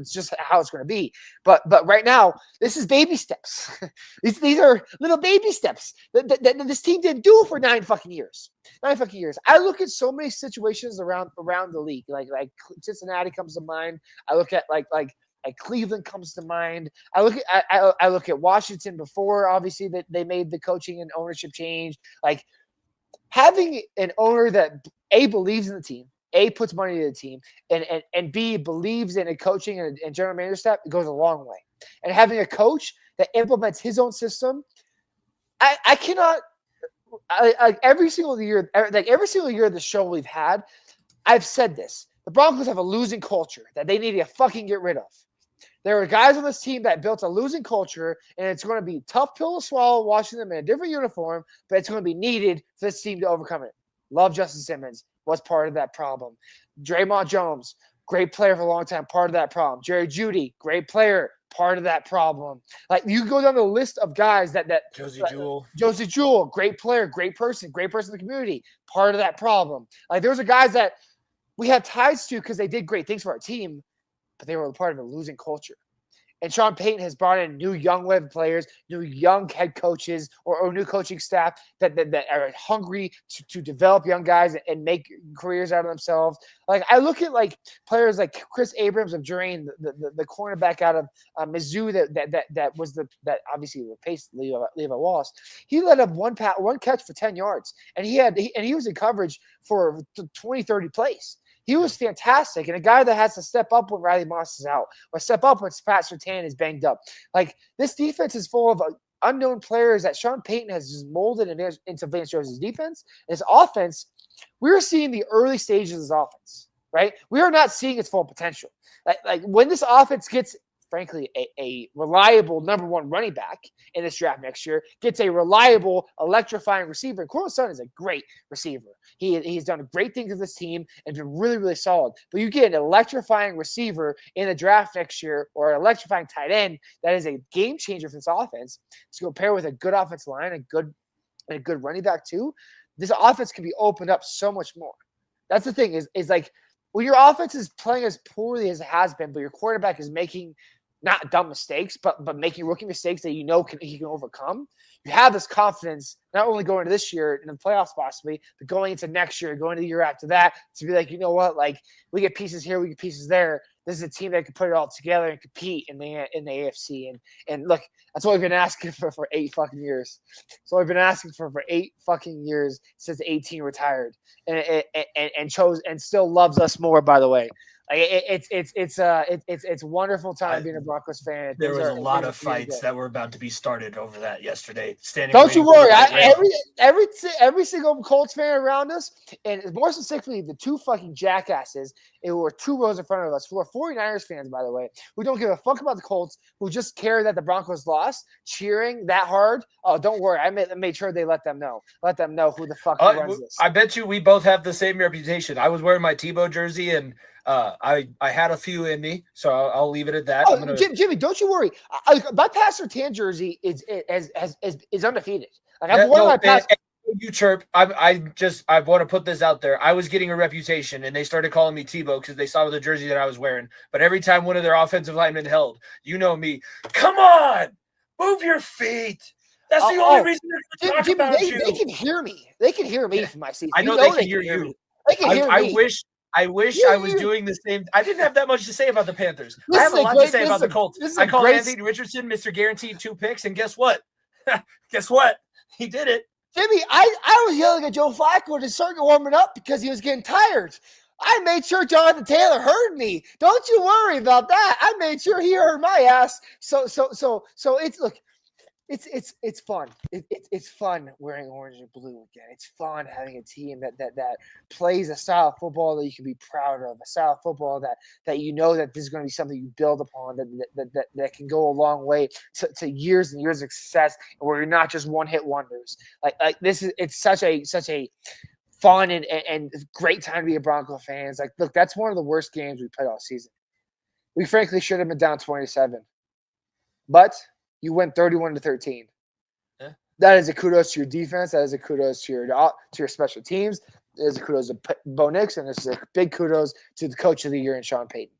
It's just how it's going to be. But right now, this is baby steps. these are little baby steps that this team didn't do for 9 fucking years. 9 fucking years. I look at so many situations around the league. Like Cincinnati comes to mind. I look at like Cleveland comes to mind. I look at Washington before, obviously, that they made the coaching and ownership change. Like having an owner that A, believes in the team, A, puts money into the team, and B, believes in a coaching and general manager staff, it goes a long way. And having a coach that implements his own system, I cannot – every single year of the show we've had, I've said this. The Broncos have a losing culture that they need to fucking get rid of. There are guys on this team that built a losing culture, and it's going to be a tough pill to swallow watching them in a different uniform, but it's going to be needed for this team to overcome it. Love Justin Simmons. Was part of that problem. Draymond Jones, great player for a long time, part of that problem. Jerry Jeudy, great player, part of that problem. Like you go down the list of guys that Josie Jewell, great player, great person in the community, part of that problem. Like those are guys that we have ties to because they did great things for our team, but they were part of a losing culture. And Sean Payton has brought in new young web players, new young head coaches, or new coaching staff that are hungry to develop young guys and make careers out of themselves. Like I look at like players like Chris Abrams of Durham, the cornerback out of Mizzou that obviously replaced Levi Wallace. He led up one catch for 10 yards, and he was in coverage for 20, 30 plays. He was fantastic, and a guy that has to step up when Riley Moss is out, or step up when Pat Surtain is banged up. Like this defense is full of unknown players that Sean Payton has just molded into Vance Joseph's defense. His offense, we're seeing the early stages of his offense, right? We are not seeing its full potential. Like when this offense gets, frankly, a reliable number one running back in this draft next year, gets a reliable, electrifying receiver. Courtland Sutton is a great receiver. He's done great things with this team and been really, really solid. But you get an electrifying receiver in the draft next year, or an electrifying tight end that is a game changer for this offense, to compare with a good offensive line, a good running back too. This offense can be opened up so much more. That's the thing is like when your offense is playing as poorly as it has been, but your quarterback is making not dumb mistakes, but making rookie mistakes that he can overcome. You have this confidence not only going into this year in the playoffs possibly, but going into next year, going to the year after that, to be like, you know what, like we get pieces here, we get pieces there. This is a team that can put it all together and compete in the AFC. And look, that's what we've been asking for 8 fucking years. So we've been asking for 8 fucking years since 18 retired, and chose and still loves us more. By the way, like it's wonderful time being a Broncos fan. There was a lot of fights that were about to be started over that yesterday. Don't you worry. Every single Colts fan around us, and more specifically the 2 fucking jackasses who were 2 rows in front of us, who are 49ers fans, by the way, who don't give a fuck about the Colts, who just care that the Broncos lost, cheering that hard. Oh, don't worry. I made sure they let them know. Let them know who the fuck runs this. I bet you we both have the same reputation. I was wearing my Tebow jersey, and I had a few in me, so I'll leave it at that. Oh, Jimmy, don't you worry. My Pat Surtain jersey is undefeated. Like I've worn my Pat. You chirp. I want to put this out there. I was getting a reputation, and they started calling me Tebow because they saw the jersey that I was wearing. But every time one of their offensive linemen held, you know me. Come on, move your feet. That's the only reason they're talking about you. They can hear me. They can hear me from my seat. I know they can hear you. They can hear me. I wish I was doing the same. I didn't have that much to say about the Panthers. I have a lot to say about the Colts. I called Anthony Richardson Mr. Guaranteed 2 picks, and guess what? Guess what? He did it. Jimmy, I was yelling at Joe Flacco to start warming up because he was getting tired. I made sure Jonathan Taylor heard me. Don't you worry about that. I made sure he heard my ass. So it's look. It's fun. It's fun wearing orange and blue again. It's fun having a team that plays a style of football that you can be proud of, a style of football that you know that this is going to be something you build upon, that can go a long way to years and years of success, and where you're not just one hit wonders. Like this is it's such a fun and great time to be a Bronco fan. It's like, look, that's one of the worst games we played all season. We frankly should have been down 27, but you went 31-13. Yeah. That is a kudos to your defense. That is a kudos to your special teams. That is a kudos to Bo Nix, and this is a big kudos to the coach of the year in Sean Payton.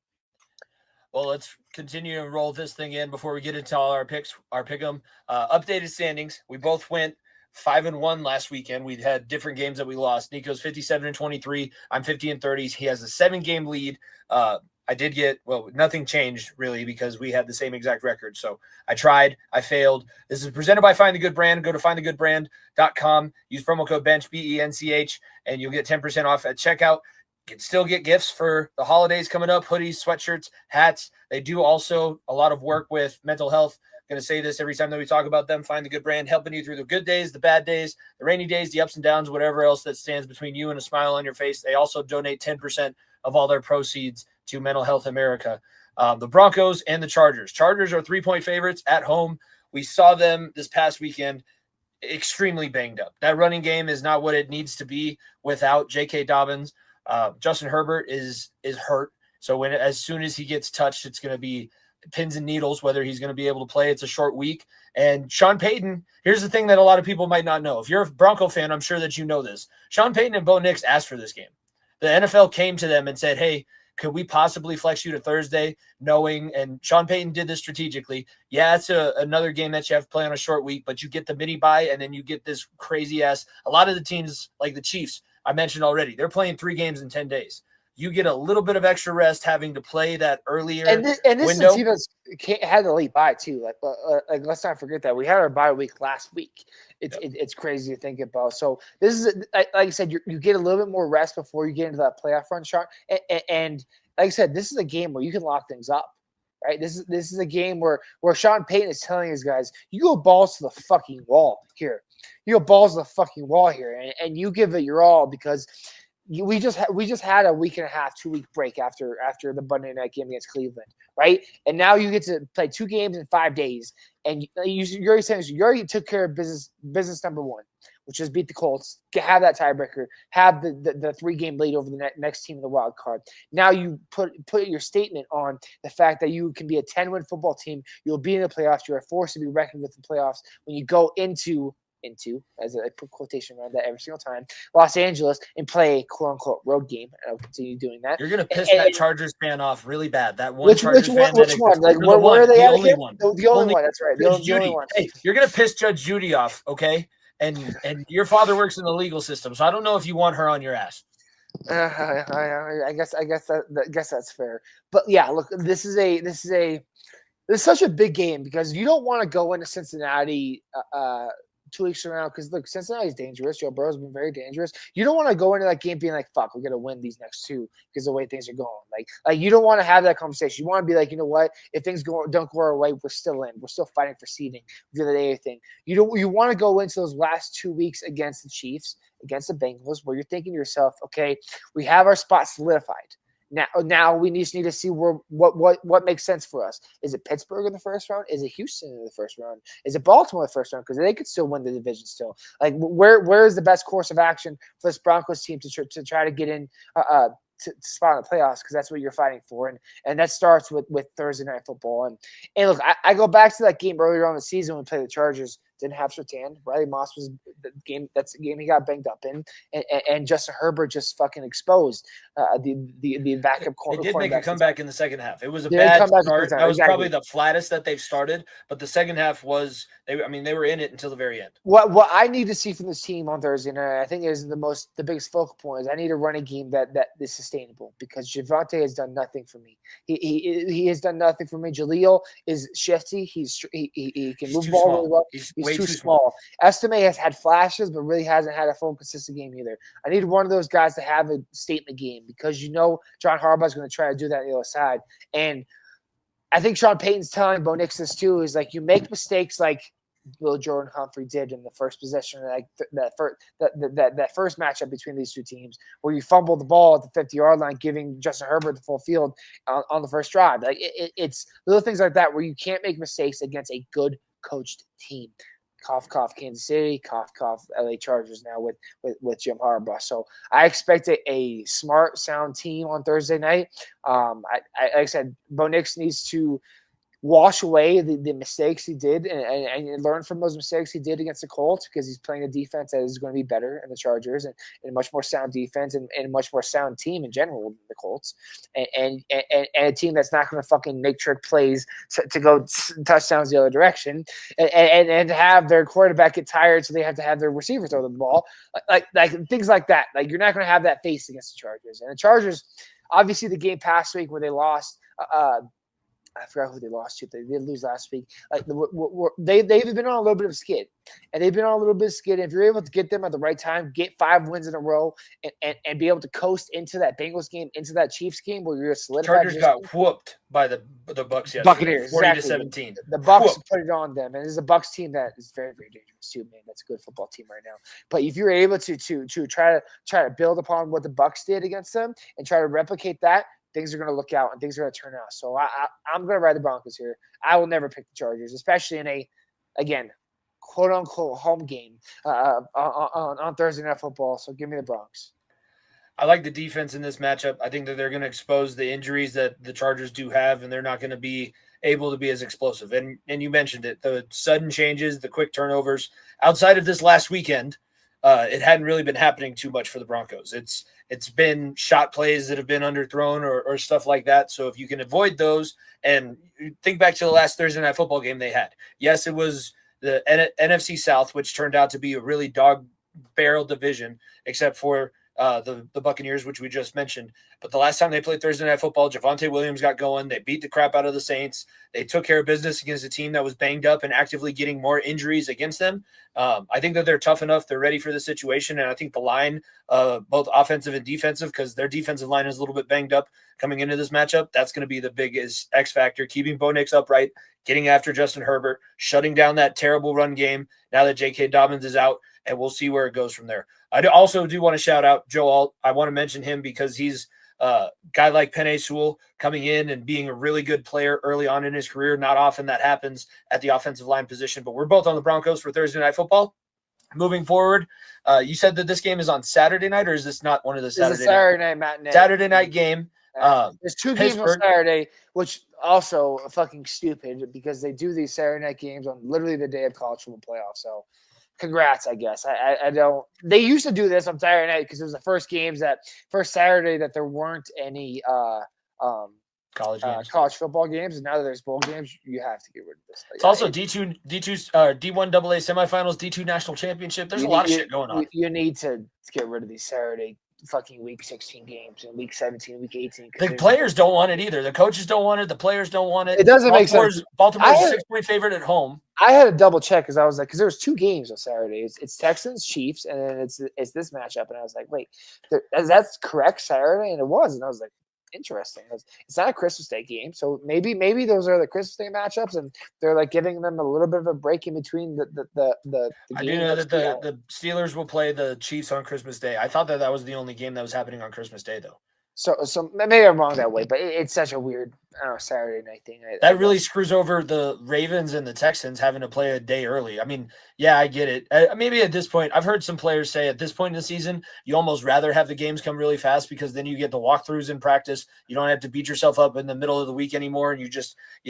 Well, let's continue to roll this thing in before we get into all our picks, our pick 'em. Updated standings. We both went 5-1 last weekend. We had different games that we lost. Nico's 57-23. I'm 50-30. He has a 7-game lead. I did nothing changed really because we had the same exact record. So I tried, I failed. This is presented by Find the Good Brand. Go to findthegoodbrand.com. Use promo code BENCH, BENCH, and you'll get 10% off at checkout. You can still get gifts for the holidays coming up, hoodies, sweatshirts, hats. They do also a lot of work with mental health. I'm going to say this every time that we talk about them. Find the Good Brand, helping you through the good days, the bad days, the rainy days, the ups and downs, whatever else that stands between you and a smile on your face. They also donate 10% of all their proceeds to Mental Health America. The Broncos and the Chargers. Chargers are 3-point favorites at home. We saw them this past weekend extremely banged up. That running game is not what it needs to be without J.K. Dobbins. Justin Herbert is hurt. So as soon as he gets touched, it's going to be pins and needles whether he's going to be able to play. It's a short week. And Sean Payton, here's the thing that a lot of people might not know. If you're a Bronco fan, I'm sure that you know this. Sean Payton and Bo Nix asked for this game. The NFL came to them and said, hey, could we possibly flex you to Thursday, knowing, and Sean Payton did this strategically. Yeah, it's another game that you have to play on a short week, but you get the mini bye, and then you get this crazy ass. A lot of the teams, like the Chiefs, I mentioned already, they're playing 3 games in 10 days. You get a little bit of extra rest having to play that earlier this window. is a team that's had the late bye too. Like let's not forget that we had our bye week last week. It's crazy to think about. So this is like I said, you get a little bit more rest before you get into that playoff run, Sean. And like I said, this is a game where you can lock things up. Right, this is a game where Sean Payton is telling his guys, you go balls to the fucking wall here. You go balls to the fucking wall here, and you give it your all because we just had a week and a half, 2-week break after the Monday night game against Cleveland, right? And now you get to play 2 games in 5 days, and you're already saying you already took care of business number 1, which is beat the Colts, have that tiebreaker, have the 3-game lead over the next team in the wild card. Now you put your statement on the fact that you can be a 10-win football team. You'll be in the playoffs. You're a force to be reckoned with in the playoffs when you go into, as I put quotation around that every single time, Los Angeles and play a quote-unquote road game. And I'll continue doing that. You're going to piss that Chargers fan off really bad. That one which Chargers fan. Which one? Like, where are they at again? One. The only one. That's right. The only one. Hey, you're going to piss Judge Judy off, okay? And your father works in the legal system, so I don't know if you want her on your ass. I guess that's fair. But yeah, look, this is such a big game because you don't want to go into Cincinnati 2 weeks from now because look, Cincinnati's dangerous. Joe Burrow's been very dangerous. You don't want to go into that game being like, "Fuck, we're gonna win these next 2" because the way things are going. Like you don't want to have that conversation. You want to be like, you know what? If things don't go our way, we're still in. We're still fighting for seeding. Do anything. You want to go into those last 2 weeks against the Chiefs, against the Bengals, where you're thinking to yourself, okay, we have our spot solidified. Now we just need to see what makes sense for us. Is it Pittsburgh in the first round? Is it Houston in the first round? Is it Baltimore in the first round? Because they could still win the division still. Like where is the best course of action for this Broncos team to try to get in to spot in the playoffs? Because that's what you're fighting for, and that starts with Thursday night football. And look, I go back to that game earlier on the season when we played the Chargers. Didn't have Surtain. Riley Moss was the game. That's the game he got banged up in, and Justin Herbert just fucking exposed the backup. They did make a comeback in the second half. It was a bad start. That was probably the flattest that they've started, but the second half was. They were in it until the very end. What I need to see from this team on Thursday night, I think is the biggest focal point is I need a running game that is sustainable because Javonte has done nothing for me. He has done nothing for me. Jaleel is shifty. He can move the ball really well. He's too small. Estime has had flashes, but really hasn't had a full consistent game either. I need one of those guys to have a statement game because John Harbaugh is going to try to do that on the other side. And I think Sean Payton's telling Bo Nix this too, is like you make mistakes like Will Jordan Humphrey did in the first possession, like that first matchup between these two teams, where you fumble the ball at the 50-yard line, giving Justin Herbert the full field on the first drive. Like it's little things like that where you can't make mistakes against a good coached team. Cough, cough, Kansas City. Cough, cough, LA Chargers now with Jim Harbaugh. So I expect a smart, sound team on Thursday night. Like I said, Bo Nix needs to wash away the mistakes he did and learn from those mistakes he did against the Colts, because he's playing a defense that is going to be better in the Chargers, and a much more sound defense, and a much more sound team in general than the Colts, and a team that's not going to fucking make trick plays to go touchdowns the other direction, and have their quarterback get tired so they have to have their receiver throw the ball, like things like that. Like, you're not going to have that face against the Chargers. And the Chargers, obviously, the game past week where they lost, I forgot who they lost to. They did lose last week. Like, they've been on a little bit of a skid, and they've been on a little bit of skid. If you're able to get them at the right time, get 5 wins in a row, and be able to coast into that Bengals game, into that Chiefs game where you're solidified. Chargers got whooped by the Bucs yesterday. Buccaneers, 40-17. The Bucs put it on them, and this is a Bucs team that is very, very dangerous too, man. That's a good football team right now. But if you're able to try to build upon what the Bucs did against them and try to replicate that, things are going to look out and things are going to turn out. So I'm going to ride the Broncos here. I will never pick the Chargers, especially in a, again, quote unquote home game on Thursday Night Football. So give me the Bronx. I like the defense in this matchup. I think that they're going to expose the injuries that the Chargers do have, and they're not going to be able to be as explosive. And you mentioned it, the sudden changes, the quick turnovers. Outside of this last weekend, it hadn't really been happening too much for the Broncos. It's been shot plays that have been underthrown or stuff like that. So if you can avoid those, and think back to the last Thursday Night Football game they had. Yes, it was the NFC South, which turned out to be a really dog barrel division, except for the Buccaneers, which we just mentioned. But the last time they played Thursday Night Football, Javonte Williams got going. They beat the crap out of the Saints. They took care of business against a team that was banged up and actively getting more injuries against them. I think that they're tough enough. They're ready for the situation. And I think the line, both offensive and defensive, because their defensive line is a little bit banged up coming into this matchup, that's going to be the biggest X factor, keeping Bo Nix upright, getting after Justin Herbert, shutting down that terrible run game now that J.K. Dobbins is out, and we'll see where it goes from there. I also do want to shout out Joe Alt. I want to mention him because he's a guy like Penei Sewell coming in and being a really good player early on in his career. Not often that happens at the offensive line position, but we're both on the Broncos for Thursday Night Football. Moving forward, you said that this game is on Saturday night, or is this not one of the Saturday night matinee? Saturday night game. There's 2 games on Saturday, which also fucking stupid because they do these Saturday night games on literally the day of college football playoffs. So congrats, I guess. I don't. They used to do this on Saturday night because it was the first Saturday that there weren't any college football games, and now that there's bowl games, you have to get rid of this. It's also D1 AA semifinals, D2 national championship. There's a lot of shit going on. You need to get rid of these Saturday fucking week 16 games and week 17, week 18. The players don't want it either. The coaches don't want it. The players don't want it. It doesn't make sense. Baltimore's a 6-point favorite at home. I had to double check because I was like, because there was 2 games on Saturday. It's Texans, Chiefs, and then it's this matchup. And I was like, wait, that's correct Saturday? And it was. And I was like, interesting. It's not a Christmas Day game, so maybe those are the Christmas Day matchups, and they're like giving them a little bit of a break in between the I do know that the Steelers will play the Chiefs on Christmas Day. I thought that was the only game that was happening on Christmas Day, though. So maybe I'm wrong that way, but it's such a weird Saturday night thing. That really screws over the Ravens and the Texans having to play a day early. I mean, yeah, I get it. Maybe at this point, I've heard some players say at this point in the season, you almost rather have the games come really fast because then you get the walkthroughs in practice. You don't have to beat yourself up in the middle of the week anymore, and you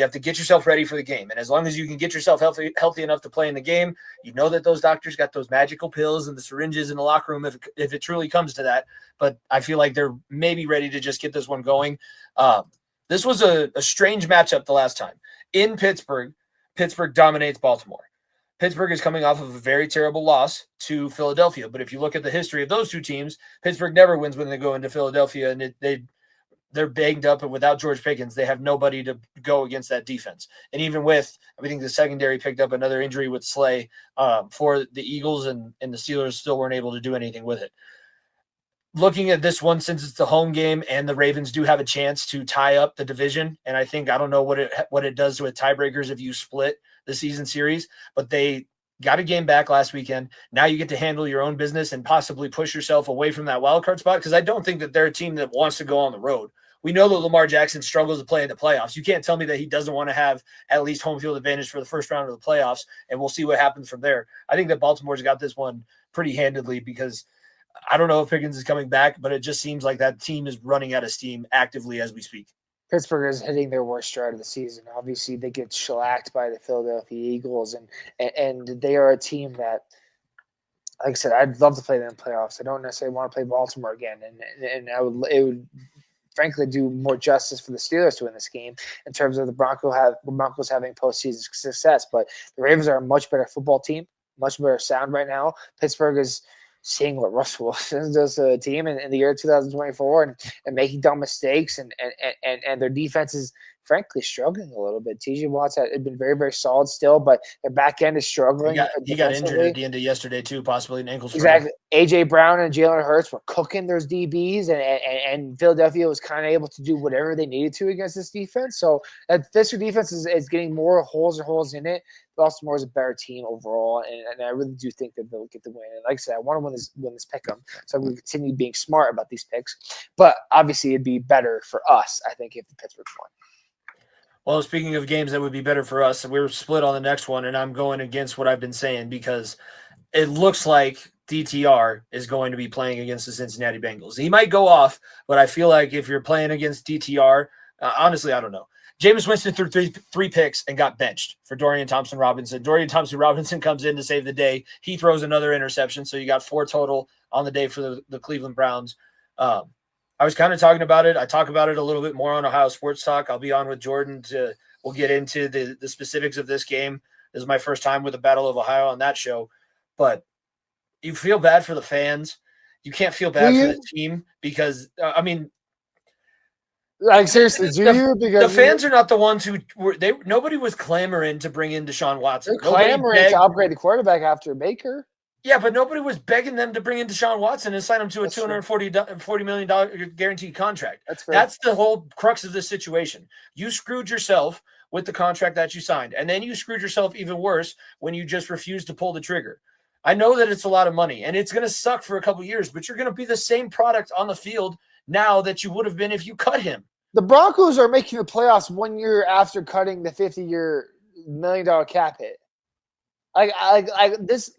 have to get yourself ready for the game. And as long as you can get yourself healthy enough to play in the game, you know that those doctors got those magical pills and the syringes in the locker room if it truly comes to that. But I feel like they're maybe ready to just get this one going. This was a strange matchup the last time. In Pittsburgh, Pittsburgh dominates Baltimore. Pittsburgh is coming off of a very terrible loss to Philadelphia. But if you look at the history of those 2 teams, Pittsburgh never wins when they go into Philadelphia, and they're banged up, and without George Pickens, they have nobody to go against that defense. And even with, I think the secondary picked up another injury with Slay for the Eagles, and the Steelers still weren't able to do anything with it. Looking at this one, since it's the home game and the Ravens do have a chance to tie up the division, and I don't know what it does with tiebreakers if you split the season series, but they got a game back last weekend. Now you get to handle your own business and possibly push yourself away from that wild card spot, because I don't think that they're a team that wants to go on the road. We know that Lamar Jackson struggles to play in the playoffs. You can't tell me that he doesn't want to have at least home field advantage for the first round of the playoffs, and we'll see what happens from there. I think that Baltimore's got this one pretty handedly because I don't know if Pickens is coming back, but it just seems like that team is running out of steam actively as we speak. Pittsburgh is hitting their worst stride of the season. Obviously, they get shellacked by the Philadelphia Eagles, and they are a team that, like I said, I'd love to play them in playoffs. I don't necessarily want to play Baltimore again, and it would frankly do more justice for the Steelers to win this game in terms of the Broncos having postseason success. But the Ravens are a much better football team, much better sound right now. Pittsburgh is seeing what Russell Wilson does to a team in the year 2024 and making dumb mistakes, and their defense is frankly struggling a little bit. TJ Watt's had been very, very solid still, but their back end is struggling. He got injured at the end of yesterday too, possibly an ankle sprain. Exactly. AJ Brown and Jalen Hurts were cooking those DBs, and Philadelphia was kind of able to do whatever they needed to against this defense. So that Pittsburgh defense is getting more holes in it. Baltimore is a better team overall, and I really do think that they'll get the win. And like I said, I want to win this pick 'em, so I'm going to continue being smart about these picks. But obviously, it'd be better for us, I think, if the Pittsburgh won. Well, speaking of games that would be better for us, we're split on the next one, and I'm going against what I've been saying because it looks like DTR is going to be playing against the Cincinnati Bengals. He might go off, but I feel like if you're playing against DTR, honestly, I don't know. Jameis Winston threw three picks and got benched for Dorian Thompson-Robinson. Dorian Thompson-Robinson comes in to save the day. He throws another interception, so you got 4 total on the day for the Cleveland Browns. I was kind of talking about it. I talk about it a little bit more on Ohio Sports Talk. I'll be on with Jordan. We'll get into the specifics of this game. This is my first time with the Battle of Ohio on that show. But you feel bad for the fans. You can't feel bad for the team because, like seriously, the fans are not the ones who were. Nobody was clamoring to bring in Deshaun Watson. They're clamoring to upgrade the quarterback after Baker. Yeah, but nobody was begging them to bring in Deshaun Watson and sign him to a $240 million guaranteed contract. That's the whole crux of this situation. You screwed yourself with the contract that you signed, and then you screwed yourself even worse when you just refused to pull the trigger. I know that it's a lot of money, and it's going to suck for a couple of years, but you're going to be the same product on the field now that you would have been if you cut him. The Broncos are making the playoffs 1 year after cutting the $50 million cap hit. Like this.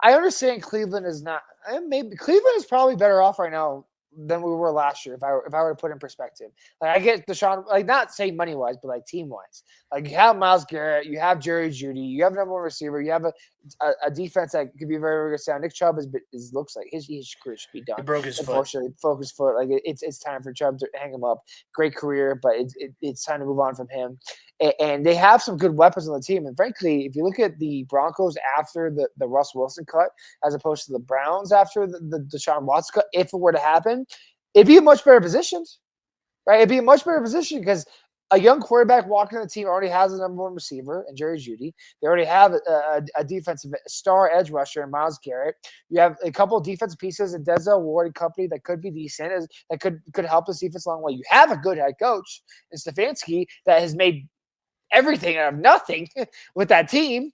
I understand Cleveland is not. Maybe Cleveland is probably better off right now than we were last year. If I were to put in perspective, like I get Deshaun, like not saying money wise, but like team wise. Like you have Myles Garrett, you have Jerry Jeudy, you have number one receiver, you have a defense that could be very, very good sound. Nick Chubb looks like his career should be done. He broke his foot. Like it's time for Chubb to hang him up. Great career, but it's time to move on from him. And they have some good weapons on the team. And frankly, if you look at the Broncos after the Russ Wilson cut, as opposed to the Browns after the Deshaun Watson cut, if it were to happen, it'd be a much better position, right? It'd be a much better position because a young quarterback walking on the team already has a number one receiver in Jerry Jeudy. They already have a defensive star edge rusher in Myles Garrett. You have a couple of defensive pieces in Denzel Ward and company that could be decent, that could help this defense along the way. You have a good head coach in Stefanski that has made everything out of nothing with that team.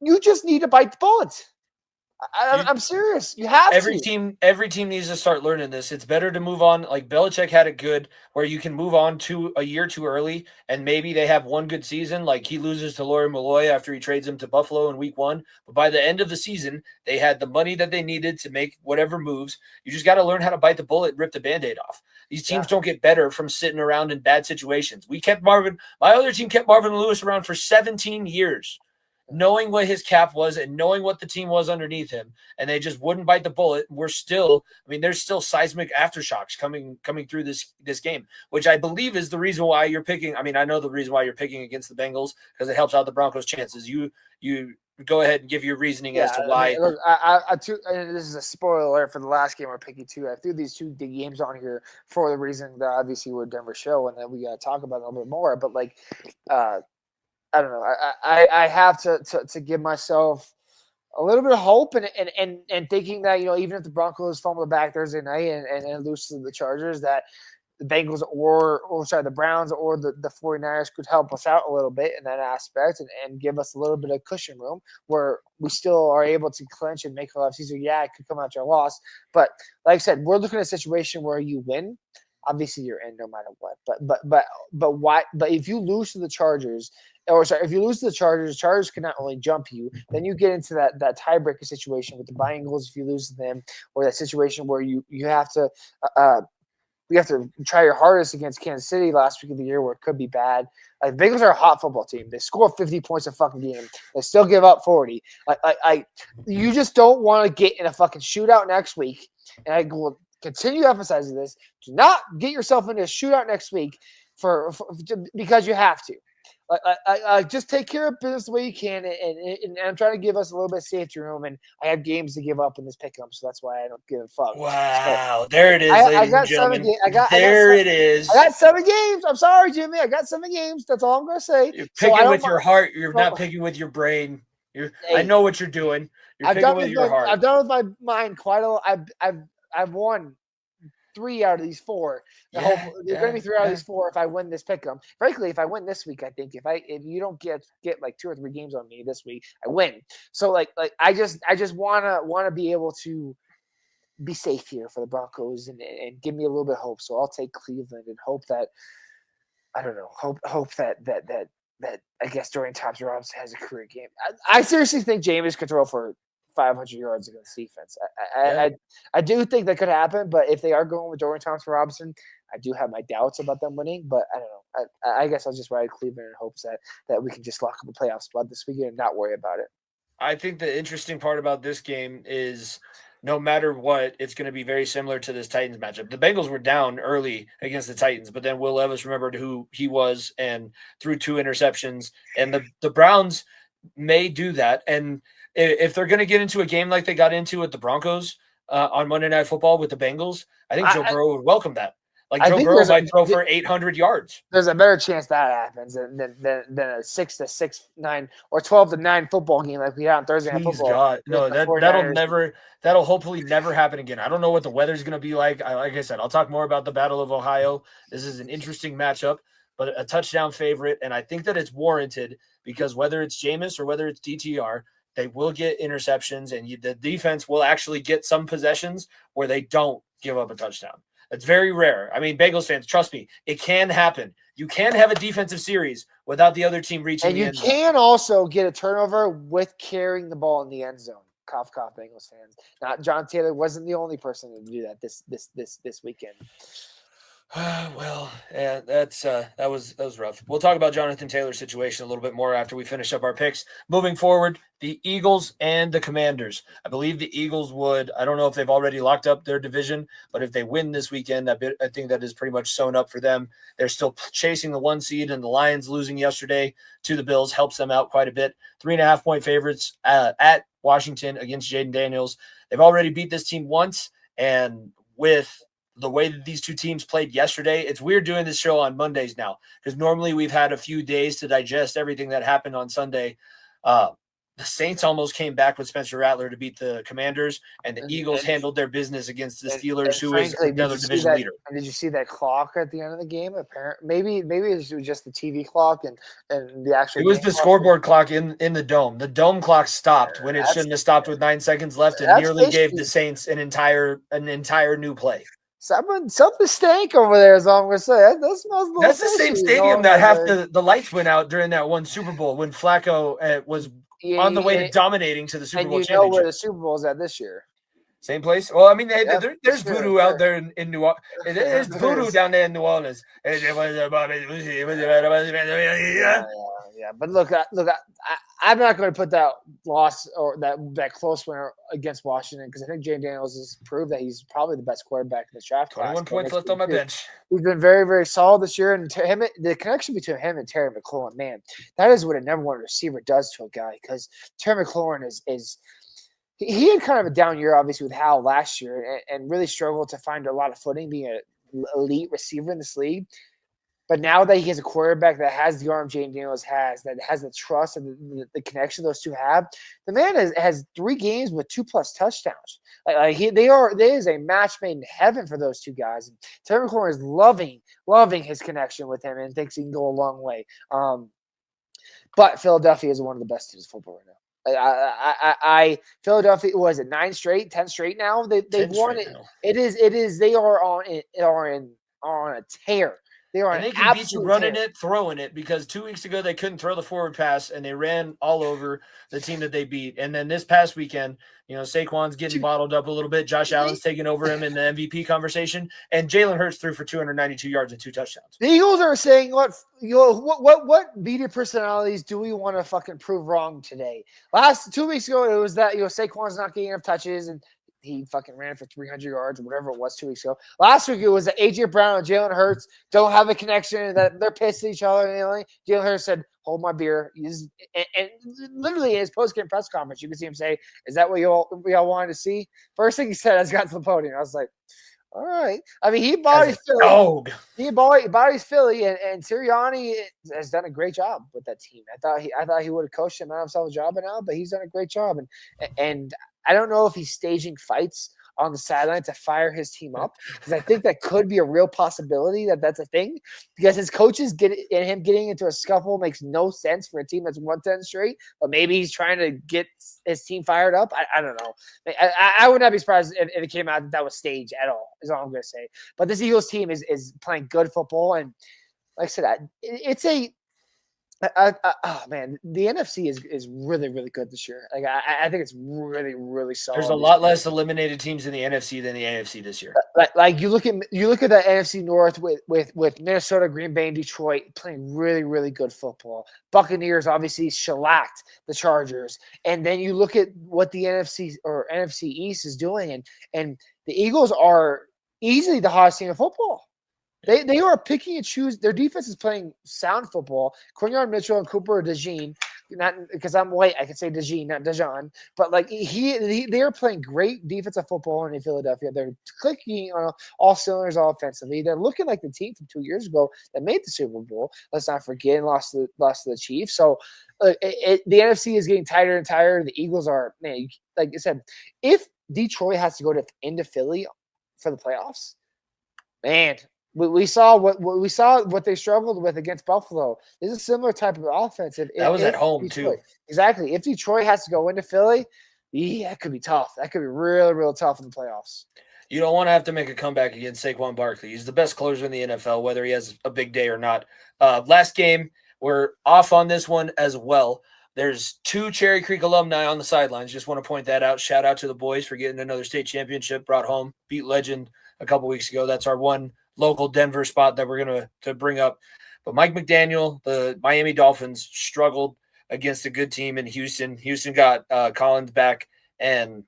You just need to bite the bullet. I'm serious. You have every team needs to start learning this. It's better to move on. Like Belichick had it good where you can move on to a year too early and maybe they have one good season. Like he loses to Laurie Malloy after he trades him to Buffalo in week 1. But by the end of the season, they had the money that they needed to make whatever moves. You just got to learn how to bite the bullet and rip the Band-Aid off. These teams don't get better from sitting around in bad situations. My other team kept Marvin Lewis around for 17 years. Knowing what his cap was and knowing what the team was underneath him, and they just wouldn't bite the bullet. There's still seismic aftershocks coming through this game, which I believe is the reason why you're picking. I know the reason why you're picking against the Bengals because it helps out the Broncos' chances. You go ahead and give your reasoning as to why. And this is a spoiler alert for the last game we're picking too. I threw these two big games on here for the reason that obviously we're a Denver show, and then we got to talk about it a little bit more. But I don't know. I have to give myself a little bit of hope and thinking that, even if the Broncos fumble the back Thursday night and lose to the Chargers, that the Bengals the Browns or the 49ers could help us out a little bit in that aspect and give us a little bit of cushion room where we still are able to clinch and make a lot of season. Yeah, it could come out to a loss. But like I said, we're looking at a situation where you win. Obviously, you're in no matter what. But why? But if you lose to the Chargers, if you lose to the Chargers can not only jump you, then you get into that tiebreaker situation with the Bengals if you lose to them, or that situation where you have to we have to try your hardest against Kansas City last week of the year where it could be bad. Like, Bengals are a hot football team. They score 50 points a fucking game. They still give up 40. You just don't want to get in a fucking shootout next week. And I will continue emphasizing this. Do not get yourself into a shootout next week because you have to. Just take care of business the way you can, and I'm trying to give us a little bit of safety room. And I have games to give up in this pick'em, so that's why I don't give a fuck. Wow, so, there it is, ladies and gentlemen. I got 7 games. I'm sorry, Jimmy. I got 7 games. That's all I'm gonna say. You're picking with your heart. You're not picking with your brain. I know what you're doing. You're picking with your heart. I've done with my mind quite a lot. I've won 3 out of these 4. There's going to be 3 out of these 4 if I win this pick'em. Frankly, if I win this week, I think if you don't get like 2 or 3 games on me this week, I win. So I just wanna be able to be safe here for the Broncos and give me a little bit of hope. So I'll take Cleveland and hope that I guess Dorian Thompson-Robinson has a career game. I seriously think Jameis could throw for 500 yards against defense. I do think that could happen, but if they are going with Dorian Thompson-Robinson, I do have my doubts about them winning. But I don't know. I guess I'll just ride Cleveland in hopes that we can just lock up a playoff spot this weekend and not worry about it. I think the interesting part about this game is no matter what, it's going to be very similar to this Titans matchup. The Bengals were down early against the Titans, but then Will Levis remembered who he was and threw 2 interceptions. And the Browns may do that. And if they're going to get into a game like they got into with the Broncos on Monday Night Football with the Bengals, I think Joe Burrow would welcome that. Like, Joe Burrow might throw for 800 yards. There's a better chance that happens than a 6-6, 9 or 12-9 football game like we had on Thursday Night Football. God. No, that'll hopefully never happen again. I don't know what the weather's going to be like. Like I said, I'll talk more about the Battle of Ohio. This is an interesting matchup, but a touchdown favorite, and I think that it's warranted because whether it's Jameis or whether it's DTR, they will get interceptions, and the defense will actually get some possessions where they don't give up a touchdown. It's very rare. I mean, Bengals fans, trust me, it can happen. You can have a defensive series without the other team reaching the end zone. And you can also get a turnover with carrying the ball in the end zone. Cough, cough, Bengals fans. Not John Taylor wasn't the only person to do that this weekend. Well, yeah, that was rough. We'll talk about Jonathan Taylor's situation a little bit more after we finish up our picks. Moving forward, the Eagles and the Commanders. I believe the Eagles would, I don't know if they've already locked up their division, but if they win this weekend, I think that is pretty much sewn up for them. They're still chasing the 1 seed, and the Lions losing yesterday to the Bills helps them out quite a bit. 3.5-point favorites at Washington against Jaden Daniels. They've already beat this team once, and with the way that these two teams played yesterday, it's weird doing this show on Mondays now because normally we've had a few days to digest everything that happened on Sunday. The Saints almost came back with Spencer Rattler to beat the Commanders, and the Eagles handled their business against the Steelers, who is another division leader. And did you see that clock at the end of the game? Maybe it was just the TV clock and the actual. It was the scoreboard clock in the dome. The dome clock stopped when it shouldn't have stopped with 9 seconds left, and nearly gave the Saints an entire new play. Something stank over there is all I'm going to say. That smells a little That's the same stadium that half the lights went out during that one Super Bowl when Flacco was on the way to dominating to the Super Bowl championship. And you know where the Super Bowl is at this year. Same place? Well, I mean, there's voodoo out there in New Orleans. There's voodoo down there in New Orleans. Yeah, but look, I'm not going to put that loss or that close winner against Washington because I think Jaden Daniels has proved that he's probably the best quarterback in the draft class. 21 points left on my bench. He's been very, very solid this year, and the connection between him and Terry McLaurin, man, that is what a number one receiver does to a guy because Terry McLaurin is he had kind of a down year, obviously, with Howell last year and really struggled to find a lot of footing being an elite receiver in this league. But now that he has a quarterback that has the arm Jaden Daniels has, that has the trust and the connection those two have, the man has 3 games with 2+ touchdowns. There is a match made in heaven for those two guys. And Terry McLaurin is loving his connection with him and thinks he can go a long way. But Philadelphia is one of the best teams in football right now. Philadelphia, was it 9 straight, 10 straight now? They've won it. It is. They are on a tear. They are And an they can beat you absolute running tear. it, throwing it, because 2 weeks ago they couldn't throw the forward pass and they ran all over the team that they beat. And then this past weekend, Saquon's getting bottled up a little bit. Josh Allen's taking over him in the MVP conversation, and Jalen Hurts threw for 292 yards and 2 touchdowns. The Eagles are saying, what media personalities do we want to fucking prove wrong today? 2 weeks ago, it was that Saquon's not getting enough touches and he fucking ran for 300 yards or whatever it was 2 weeks ago. Last week, it was that AJ Brown and Jalen Hurts don't have a connection, that they're pissed at each other. And Jalen Hurts said, "Hold my beer." And literally in his post-game press conference, you can see him say, "Is that what y'all wanted to see?" First thing he said as he got to the podium, I was like, all right. I mean, he bodies Philly. Dog. He bodies Philly, and Sirianni has done a great job with that team. I thought he would have coached him out of himself a job by now, but he's done a great job. And I don't know if he's staging fights on the sideline to fire his team up, because I think that could be a real possibility that's a thing, because his coaches him getting into a scuffle makes no sense for a team that's 110 straight, but maybe he's trying to get his team fired up. I don't know. I would not be surprised if it came out that was staged at all, is all I'm going to say. But this Eagles team is playing good football. And like I said, it's oh man, the NFC is really, really good this year. Like I think it's really, really solid. There's a lot less eliminated teams in the NFC than the AFC this year. Like you look at the NFC North with Minnesota, Green Bay, and Detroit playing really, really good football. Buccaneers obviously shellacked the Chargers, and then you look at what the NFC East is doing, and the Eagles are easily the hottest team in football. They are picking and choose. Their defense is playing sound football. Quinion Mitchell and Cooper DeJean, not because I'm white, I can say DeJean, not DeJean. But like they are playing great defensive football in Philadelphia. They're clicking on all cylinders offensively. They're looking like the team from 2 years ago that made the Super Bowl. Let's not forget, and lost to the Chiefs. So the NFC is getting tighter and tighter. The Eagles are, man, like I said, if Detroit has to go into Philly for the playoffs, man. We saw what they struggled with against Buffalo. This is a similar type of offense. That was at home Detroit, too. Exactly. If Detroit has to go into Philly, that could be tough. That could be real, real tough in the playoffs. You don't want to have to make a comeback against Saquon Barkley. He's the best closer in the NFL, whether he has a big day or not. Last game, we're off on this one as well. There's 2 Cherry Creek alumni on the sidelines. Just want to point that out. Shout out to the boys for getting another state championship brought home. Beat Legend a couple weeks ago. That's our one local Denver spot that we're going to bring up. But Mike McDaniel, the Miami Dolphins, struggled against a good team in Houston. Houston got Collins back, and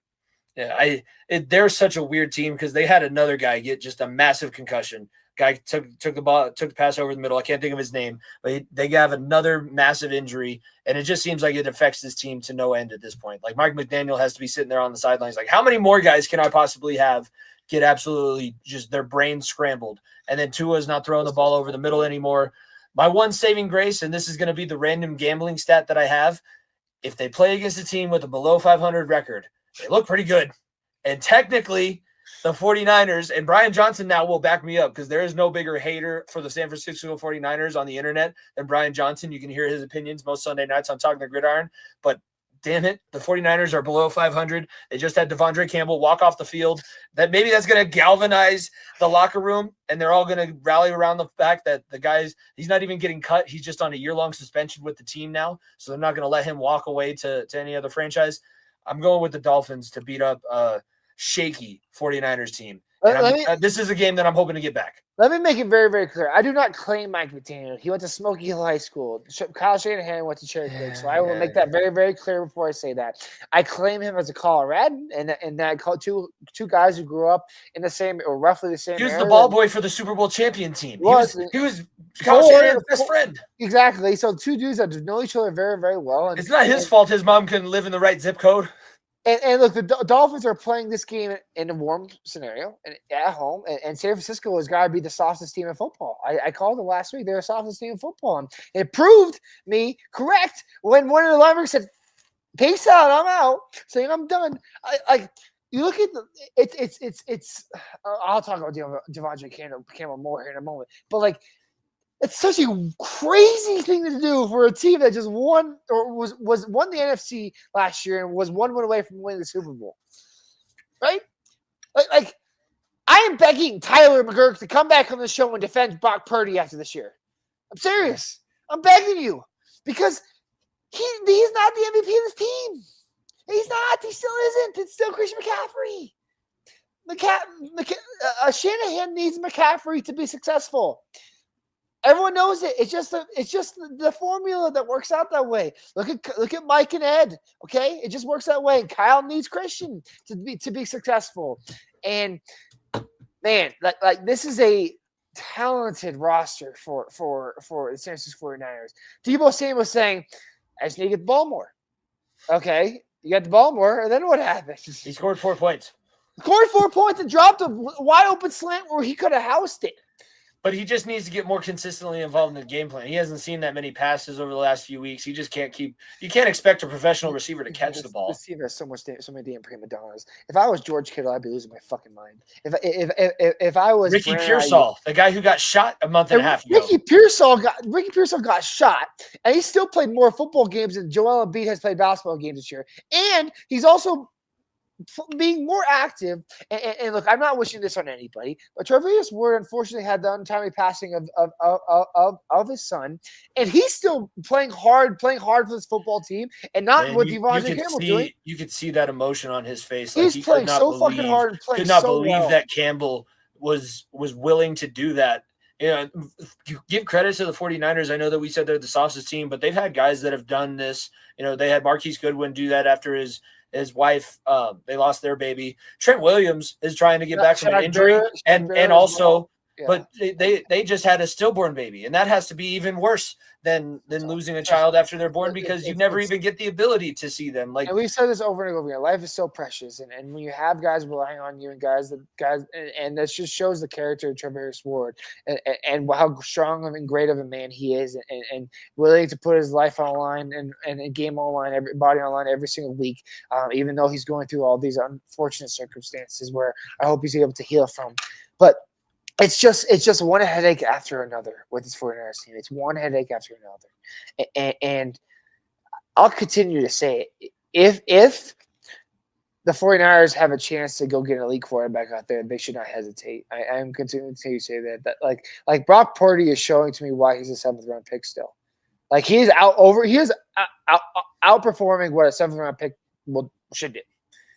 they're such a weird team because they had another guy get just a massive concussion. Guy took the pass over the middle. I can't think of his name, but they have another massive injury, and it just seems like it affects this team to no end at this point. Like Mike McDaniel has to be sitting there on the sidelines like, how many more guys can I possibly have get absolutely just their brains scrambled? And then Tua's not throwing the ball over the middle anymore. My one saving grace, and this is going to be the random gambling stat that I have, if they play against a team with a below 500 record, they look pretty good. And technically, the 49ers, and Brian Johnson now will back me up because there is no bigger hater for the San Francisco 49ers on the internet than Brian Johnson. You can hear his opinions most Sunday nights on Talking the Gridiron. But damn it, the 49ers are below 500. They just had Devondre Campbell walk off the field. Maybe that's going to galvanize the locker room, and they're all going to rally around the fact that the guy's – he's not even getting cut. He's just on a year-long suspension with the team now, so they're not going to let him walk away to any other franchise. I'm going with the Dolphins to beat up a shaky 49ers team. This is a game that I'm hoping to get back. Let me make it very, very clear. I do not claim Mike McDaniel. He went to Smoky Hill High School. Kyle Shanahan went to Cherry Creek. So I will make that very, very clear before I say that. I claim him as a Coloradan, and that two guys who grew up in the same or roughly the same He was area. the ball boy for the Super Bowl champion team. He was Kyle Shanahan's best friend. Exactly. So 2 dudes that know each other very, very well. And it's not his fault his mom couldn't live in the right zip code. And look, the Dolphins are playing this game in a warm scenario and at home. And San Francisco has got to be the softest team in football. I called them last week. They're the softest team in football. And it proved me correct when one of the linebackers said, "Peace out, I'm out," saying I'm done. You look at it's. I'll talk about Devondre Campbell more here in a moment. But like, it's such a crazy thing to do for a team that just won or won the NFC last year and was 1 win away from winning the Super Bowl, right? Like I am begging Tyler McGurk to come back on the show and defend Brock Purdy after this year. I'm serious. I'm begging you because he's not the MVP of this team. He's not. He still isn't. It's still Christian McCaffrey. Shanahan needs McCaffrey to be successful. Everyone knows it. It's just the formula that works out that way. Look at Mike and Ed. Okay, it just works that way. Kyle needs Christian to be successful. And man, like this is a talented roster for the San Francisco 49ers. Deebo Samuel was saying, I just need to get the ball more. Okay, you got the ball more, and then what happens? He scored 4 points. Scored 4 points and dropped a wide open slant where he could have housed it. But he just needs to get more consistently involved in the game plan. He hasn't seen that many passes over the last few weeks. He just can't keep – you can't expect a professional receiver to catch the ball. This team has so many damn prima donnas. If I was George Kittle, I'd be losing my fucking mind. If I was Ricky Pearsall, the guy who got shot a month and a half ago. Ricky Pearsall got shot, and he still played more football games than Joel Embiid has played basketball games this year. And he's also – being more active, and look, I'm not wishing this on anybody, but Tre'Davious Ward unfortunately had the untimely passing of his son, and he's still playing hard for this football team, and not what Devontae Campbell's doing. You could see that emotion on his face. He's playing so fucking hard and playing so well. Could not believe that Campbell was willing to do that. You give credit to the 49ers. I know that we said they're the sausage team, but they've had guys that have done this. They had Marquise Goodwin do that after his wife, they lost their baby. Trent Williams is trying to get back from an injury, and also, yeah. But they just had a stillborn baby, and that has to be even worse than losing a child after they're born because you never even get the ability to see them. Like, and we've said this over and over again. Life is so precious, and when you have guys relying on you and guys, and that just shows the character of Tre'Davious Ward and how strong and great of a man he is, and willing to put his life on the line and a game on the line, everybody on the line every single week, even though he's going through all these unfortunate circumstances where I hope he's able to heal from. But it's just one headache after another with this 49ers team. It's one headache after another. And I'll continue to say it. If the 49ers have a chance to go get an elite quarterback out there, they should not hesitate. I am continuing to say that like Brock Purdy is showing to me why he's a 7th round pick still. Like he is outperforming what a 7th round pick should do.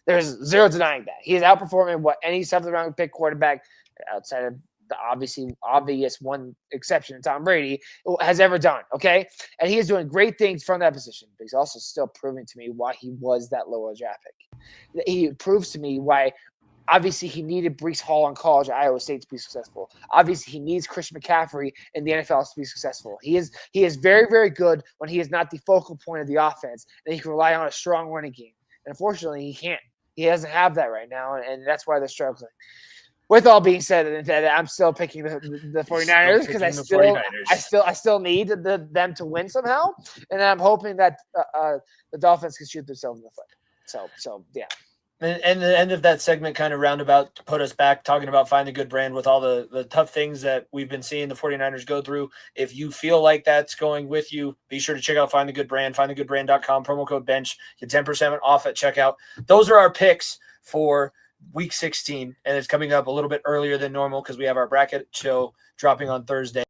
There's zero denying that. He is outperforming what any 7th round pick quarterback outside of the obvious one exception, Tom Brady, has ever done, okay? And he is doing great things from that position, but he's also still proving to me why he was that low a draft pick. He proves to me why, obviously, he needed Breece Hall in college at Iowa State to be successful. Obviously, he needs Christian McCaffrey in the NFL to be successful. He is very, very good when he is not the focal point of the offense, and he can rely on a strong running game. And unfortunately, he can't. He doesn't have that right now, and that's why they're struggling. With all being said, I'm still picking the 49ers because I still need them to win somehow, and I'm hoping that the Dolphins can shoot themselves in the foot. So yeah. And the end of that segment kind of roundabout to put us back talking about Find the Good Brand with all the tough things that we've been seeing the 49ers go through. If you feel like that's going with you, be sure to check out Find the Good Brand, findthegoodbrand.com, promo code BENCH, get 10% off at checkout. Those are our picks for Week 16, and it's coming up a little bit earlier than normal because we have our bracket show dropping on Thursday.